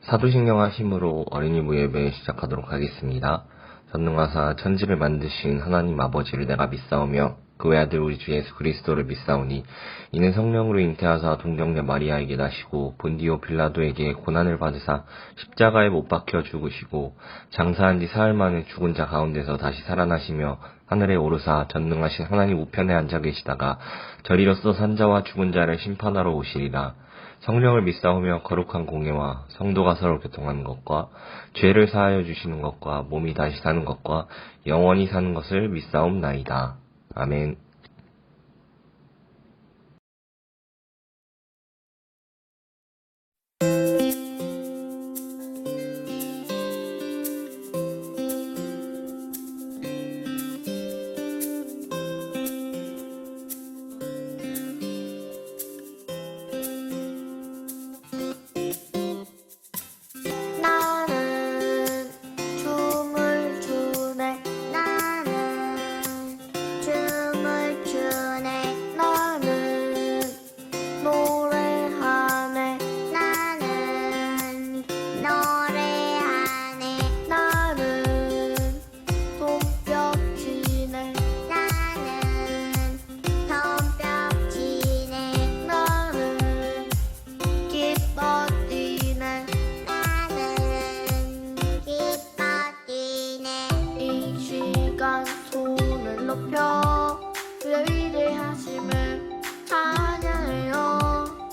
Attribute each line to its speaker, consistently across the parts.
Speaker 1: 사도신경 하심으로 어린이부 예배 시작하도록 하겠습니다. 전능하사 천지를 만드신 하나님 아버지를 내가 믿사오며 그 외아들 우리 주 예수 그리스도를 믿사오니 이는 성령으로 잉태하사 동정녀 마리아에게 나시고 본디오 빌라도에게 고난을 받으사 십자가에 못 박혀 죽으시고 장사한 지 사흘 만에 죽은 자 가운데서 다시 살아나시며 하늘에 오르사 전능하신 하나님 우편에 앉아 계시다가 저리로서 산자와 죽은 자를 심판하러 오시리라. 성령을 믿사오며 거룩한 공예와 성도가 서로 교통하는 것과 죄를 사하여 주시는 것과 몸이 다시 사는 것과 영원히 사는 것을 믿사옵나이다. 아멘.
Speaker 2: 주의 위대하심을 찬양해요.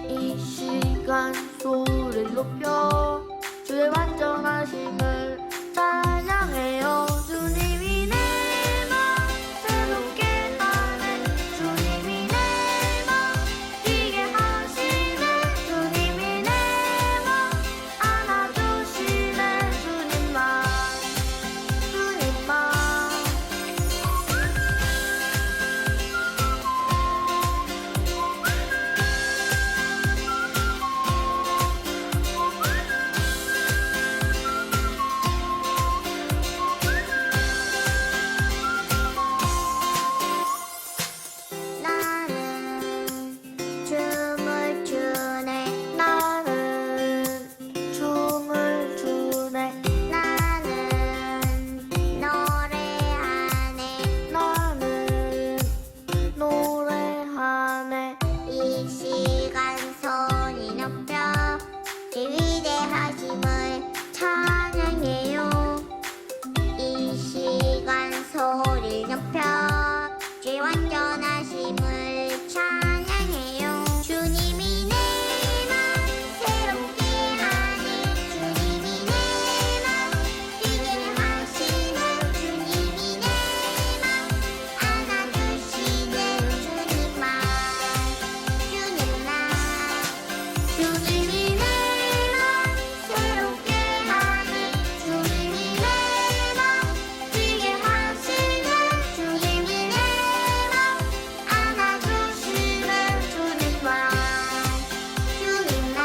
Speaker 2: 이 시간 소리를 높여 주의 완전하심을 찬양해요. 주님이 내 맘 새롭게 하네. 주님이 내 맘 뛰게 하시네. 주님이 내 맘 안아주시네. 주님만 주님만 춤을 추네. 나는 춤을 추네. 나는 노래하네. 나는 노래하네. 이 시간 손이 높여 그 위대하심을 찬양해요. 이 시간 소리 높여 그 완전하심을 찬양해요. 주님이 내 맘 새롭게 하네. 주님이 내 맘 뛰게 하시네. 주님이 내 맘 안아주시네. 주님만 주님만 주님이 내 맘 새롭게 하네. 주님이 내 맘 뛰게 하시네. 주님이 내 맘 안아주시네. 주님만 주님만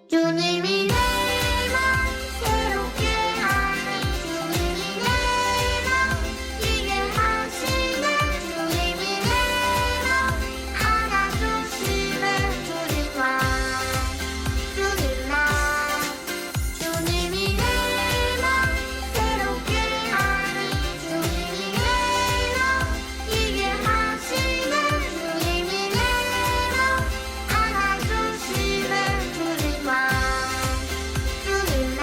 Speaker 2: 주님이 내 맘 새롭게 하네. 주님이 내 맘 뛰게 하시네. 주님이 내 맘 안아주시네. 주님만 주님만 주님이 내 맘 새롭게 하네. 주님이 내 맘 뛰게 하시네. 주님이 내 맘 안아주시네. 주님만 주님만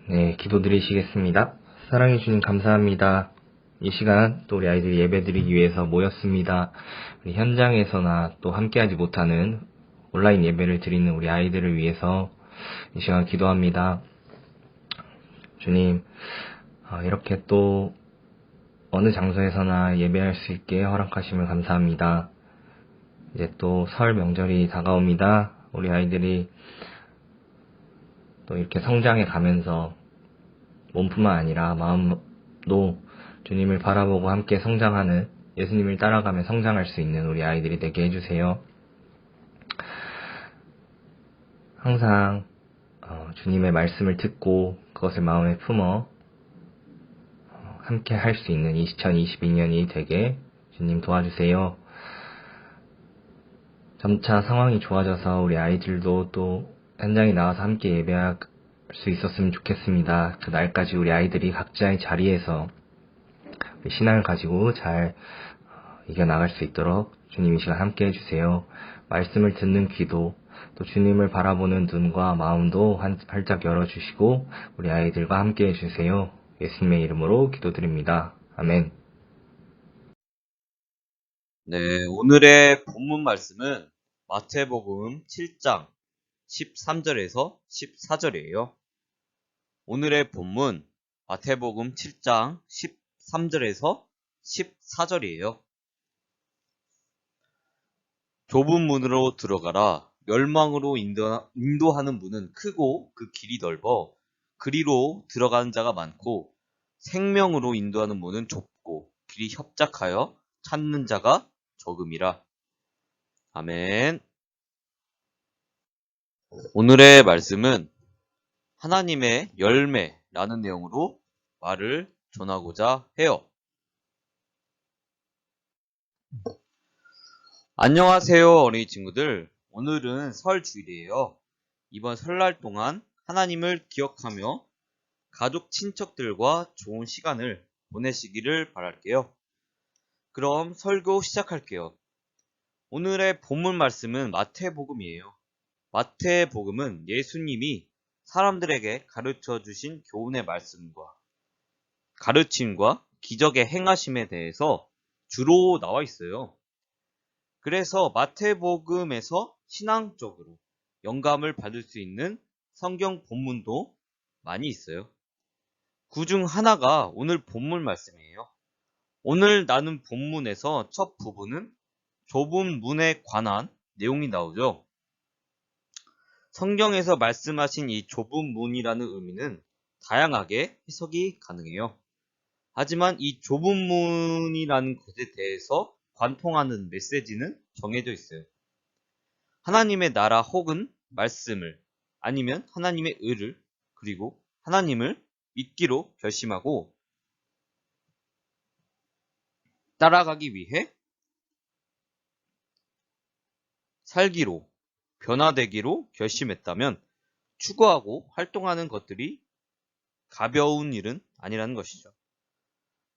Speaker 1: 네, 기도드리시겠습니다. 사랑해 주님 감사합니다. 이 시간 또 우리 아이들이 예배드리기 위해서 모였습니다. 우리 현장에서나 또 함께하지 못하는 온라인 예배를 드리는 우리 아이들을 위해서 이 시간 기도합니다. 주님, 이렇게 또 어느 장소에서나 예배할 수 있게 허락하심을 감사합니다. 이제 또 설 명절이 다가옵니다. 우리 아이들이 또 이렇게 성장해 가면서 몸뿐만 아니라 마음도 주님을 바라보고 함께 성장하는, 예수님을 따라가며 성장할 수 있는 우리 아이들이 되게 해주세요. 항상 주님의 말씀을 듣고 그것을 마음에 품어 함께 할 수 있는 2022년이 되게 주님 도와주세요. 점차 상황이 좋아져서 우리 아이들도 또 현장에 나와서 함께 예배할 수 있었으면 좋겠습니다. 그 날까지 우리 아이들이 각자의 자리에서 신앙을 가지고 잘 이겨나갈 수 있도록 주님 이 시간 함께 해주세요. 말씀을 듣는 귀도, 또 주님을 바라보는 눈과 마음도 활짝 열어주시고 우리 아이들과 함께 해주세요. 예수님의 이름으로 기도드립니다. 아멘.
Speaker 3: 네, 오늘의 본문 말씀은 마태복음 7장 13절에서 14절이에요. 오늘의 본문 마태복음 7장 13절에서 14절이에요. 좁은 문으로 들어가라. 멸망으로 인도하는 문은 크고 그 길이 넓어 그리로 들어가는 자가 많고, 생명으로 인도하는 문은 좁고 길이 협착하여 찾는 자가 적음이라. 아멘. 오늘의 말씀은 하나님의 열매라는 내용으로 말을 전하고자 해요. 안녕하세요, 어린이 친구들. 오늘은 설 주일이에요. 이번 설날 동안 하나님을 기억하며 가족, 친척들과 좋은 시간을 보내시기를 바랄게요. 그럼 설교 시작할게요. 오늘의 본문 말씀은 마태복음이에요. 마태복음은 예수님이 사람들에게 가르쳐 주신 교훈의 말씀과 가르침과 기적의 행하심에 대해서 주로 나와 있어요. 그래서 마태복음에서 신앙적으로 영감을 받을 수 있는 성경 본문도 많이 있어요. 그 중 하나가 오늘 본문 말씀이에요. 오늘 나눈 본문에서 첫 부분은 좁은 문에 관한 내용이 나오죠. 성경에서 말씀하신 이 좁은 문이라는 의미는 다양하게 해석이 가능해요. 하지만 이 좁은 문이라는 것에 대해서 관통하는 메시지는 정해져 있어요. 하나님의 나라 혹은 말씀을, 아니면 하나님의 의를, 그리고 하나님을 믿기로 결심하고 따라가기 위해 살기로, 변화되기로 결심했다면 추구하고 활동하는 것들이 가벼운 일은 아니라는 것이죠.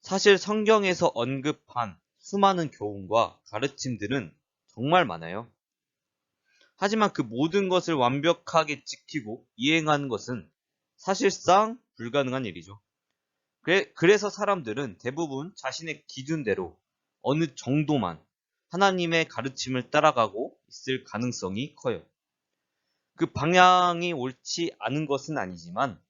Speaker 3: 사실 성경에서 언급한 수많은 교훈과 가르침들은 정말 많아요. 하지만 그 모든 것을 완벽하게 지키고 이행하는 것은 사실상 불가능한 일이죠. 그래서 사람들은 대부분 자신의 기준대로 어느 정도만 하나님의 가르침을 따라가고 있을 가능성이 커요. 그 방향이 옳지 않은 것은 아니지만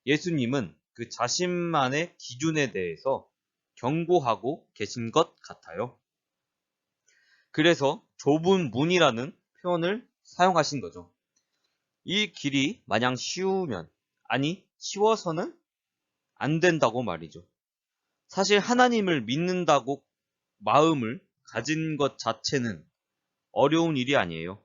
Speaker 3: 예수님은 그 자신만의 기준에 대해서 경고하고 계신 것 같아요. 그래서 좁은 문이라는 표현을 사용하신 거죠. 이 길이 마냥 쉬우면, 아니 쉬워서는 안 된다고 말이죠. 사실 하나님을 믿는다고 마음을 가진 것 자체는 어려운 일이 아니에요.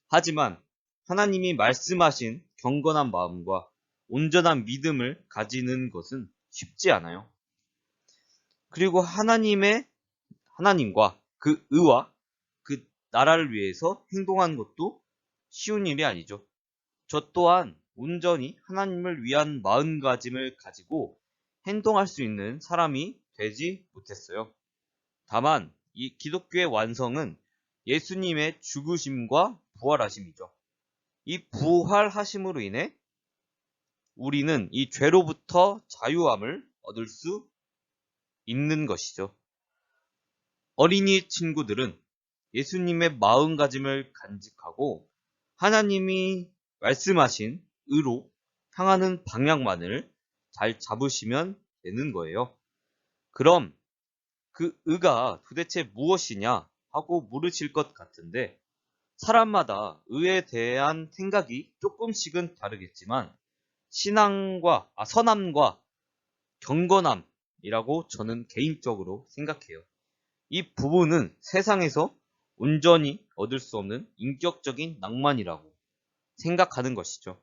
Speaker 3: 하지만 하나님이 말씀하신 경건한 마음과 온전한 믿음을 가지는 것은 쉽지 않아요. 그리고 하나님과 그 의와 그 나라를 위해서 행동하는 것도 쉬운 일이 아니죠. 저 또한 온전히 하나님을 위한 마음가짐을 가지고 행동할 수 있는 사람이 되지 못했어요. 다만 이 기독교의 완성은 예수님의 죽으심과 부활하심이죠. 이 부활하심으로 인해 우리는 이 죄로부터 자유함을 얻을 수 있는 것이죠. 어린이 친구들은 예수님의 마음가짐을 간직하고 하나님이 말씀하신 의로 향하는 방향만을 잘 잡으시면 되는 거예요. 그럼 그 의가 도대체 무엇이냐 하고 물으실 것 같은데, 사람마다 의에 대한 생각이 조금씩은 다르겠지만 선함과 경건함이라고 저는 개인적으로 생각해요. 이 부분은 세상에서 온전히 얻을 수 없는 인격적인 낭만이라고 생각하는 것이죠.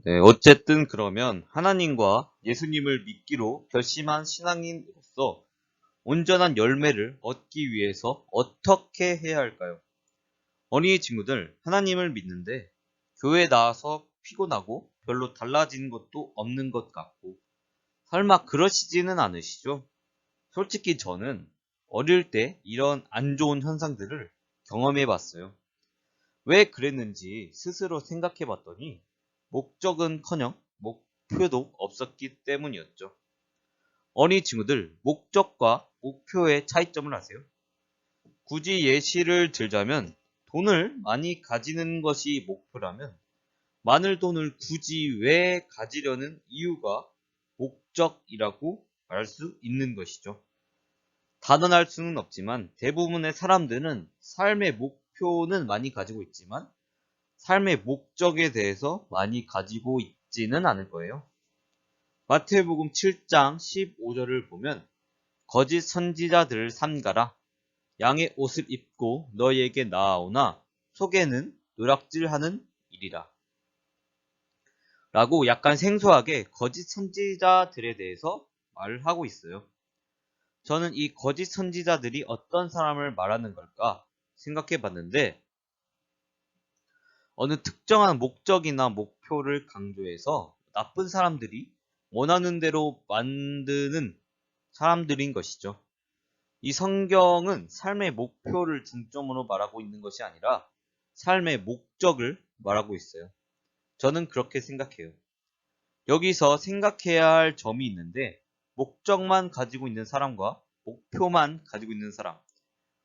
Speaker 3: 네, 어쨌든 그러면 하나님과 예수님을 믿기로 결심한 신앙인으로서 온전한 열매를 얻기 위해서 어떻게 해야 할까요? 어린이 친구들, 하나님을 믿는데 교회 나와서 피곤하고 별로 달라지는 것도 없는 것 같고, 설마 그러시지는 않으시죠? 솔직히 저는 어릴 때 이런 안 좋은 현상들을 경험해 봤어요. 왜 그랬는지 스스로 생각해 봤더니 목적은커녕 목표도 없었기 때문이었죠. 어린이 친구들, 목적과 목표의 차이점을 아세요? 굳이 예시를 들자면, 돈을 많이 가지는 것이 목표라면 많은 돈을 굳이 왜 가지려는 이유가 목적이라고 말할 수 있는 것이죠. 단언할 수는 없지만 대부분의 사람들은 삶의 목표는 많이 가지고 있지만 삶의 목적에 대해서 많이 가지고 있지는 않을 거예요. 마태복음 7장 15절을 보면, 거짓 선지자들을 삼가라. 양의 옷을 입고 너희에게 나아오나 속에는 노략질하는 일이라. 라고 약간 생소하게 거짓 선지자들에 대해서 말을 하고 있어요. 저는 이 거짓 선지자들이 어떤 사람을 말하는 걸까 생각해 봤는데, 어느 특정한 목적이나 목표를 강조해서 나쁜 사람들이 원하는 대로 만드는 사람들인 것이죠. 이 성경은 삶의 목표를 중점으로 말하고 있는 것이 아니라 삶의 목적을 말하고 있어요. 저는 그렇게 생각해요. 여기서 생각해야 할 점이 있는데, 목적만 가지고 있는 사람과 목표만 가지고 있는 사람,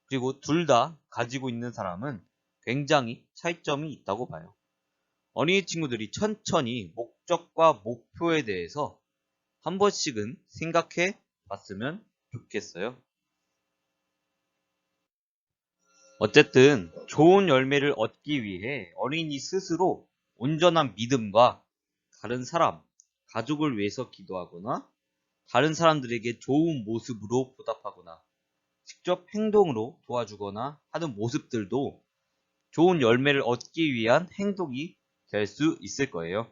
Speaker 3: 그리고 둘 다 가지고 있는 사람은 굉장히 차이점이 있다고 봐요. 어린이 친구들이 천천히 목적과 목표에 대해서 한 번씩은 생각해 봤으면 좋겠어요. 어쨌든 좋은 열매를 얻기 위해 어린이 스스로 온전한 믿음과 다른 사람, 가족을 위해서 기도하거나 다른 사람들에게 좋은 모습으로 보답하거나 직접 행동으로 도와주거나 하는 모습들도 좋은 열매를 얻기 위한 행동이 될 수 있을 거예요.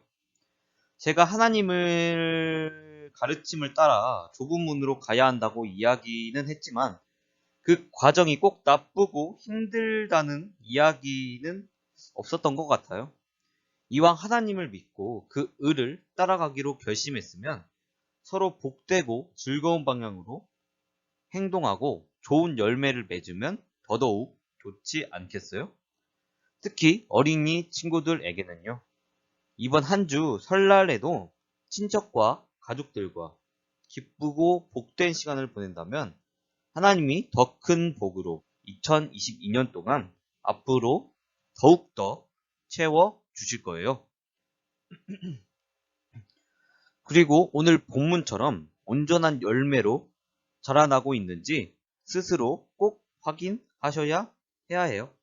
Speaker 3: 제가 하나님을 가르침을 따라 좁은 문으로 가야 한다고 이야기는 했지만 그 과정이 꼭 나쁘고 힘들다는 이야기는 없었던 것 같아요. 이왕 하나님을 믿고 그 의를 따라가기로 결심했으면 서로 복되고 즐거운 방향으로 행동하고 좋은 열매를 맺으면 더더욱 좋지 않겠어요? 특히 어린이 친구들에게는요. 이번 한 주 설날에도 친척과 가족들과 기쁘고 복된 시간을 보낸다면 하나님이 더 큰 복으로 2022년 동안 앞으로 더욱더 채워 주실 거예요. 그리고 오늘 본문처럼 온전한 열매로 자라나고 있는지 스스로 꼭 확인하셔야 해요.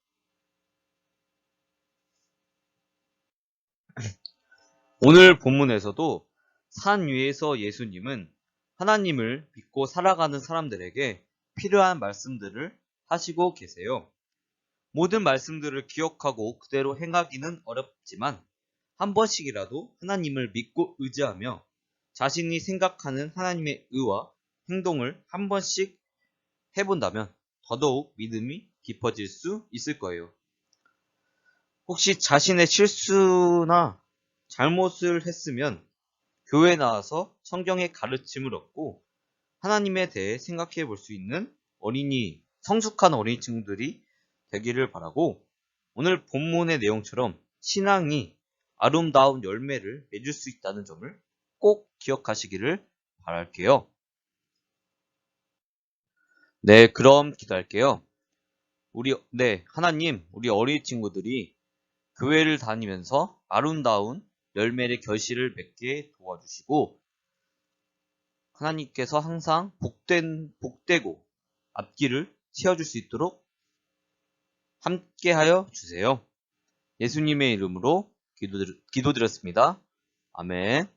Speaker 3: 오늘 본문에서도 산 위에서 예수님은 하나님을 믿고 살아가는 사람들에게 필요한 말씀들을 하시고 계세요. 모든 말씀들을 기억하고 그대로 행하기는 어렵지만 한 번씩이라도 하나님을 믿고 의지하며 자신이 생각하는 하나님의 의와 행동을 한 번씩 해본다면 더더욱 믿음이 깊어질 수 있을 거예요. 혹시 자신의 실수나 잘못을 했으면 교회 나와서 성경의 가르침을 얻고 하나님에 대해 생각해 볼 수 있는 성숙한 어린이 친구들이 되기를 바라고, 오늘 본문의 내용처럼 신앙이 아름다운 열매를 맺을 수 있다는 점을 꼭 기억하시기를 바랄게요. 네, 그럼 기도할게요. 하나님, 우리 어린이 친구들이 교회를 다니면서 아름다운 열매의 결실을 맺게 도와주시고, 하나님께서 항상 복되고 앞길을 채워줄 수 있도록 함께하여 주세요. 예수님의 이름으로 기도드렸습니다. 아멘.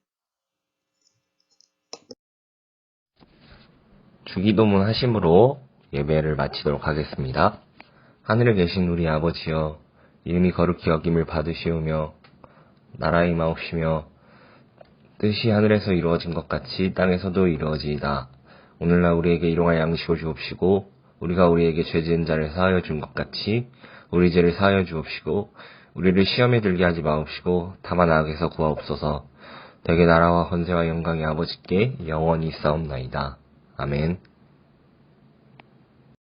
Speaker 1: 주기도문 하심으로 예배를 마치도록 하겠습니다. 하늘에 계신 우리 아버지여, 이름이 거룩히 여김을 받으시오며 나라에 임하옵시며 뜻이 하늘에서 이루어진 것 같이 땅에서도 이루어지이다. 오늘날 우리에게 일용할 양식을 주옵시고 우리가 우리에게 죄 지은 자를 사하여 준 것 같이 우리 죄를 사하여 주옵시고 우리를 시험에 들게 하지 마옵시고 다만 악에서 구하옵소서. 대개 나라와 권세와 영광이 아버지께 영원히 있사옵나이다. 아멘.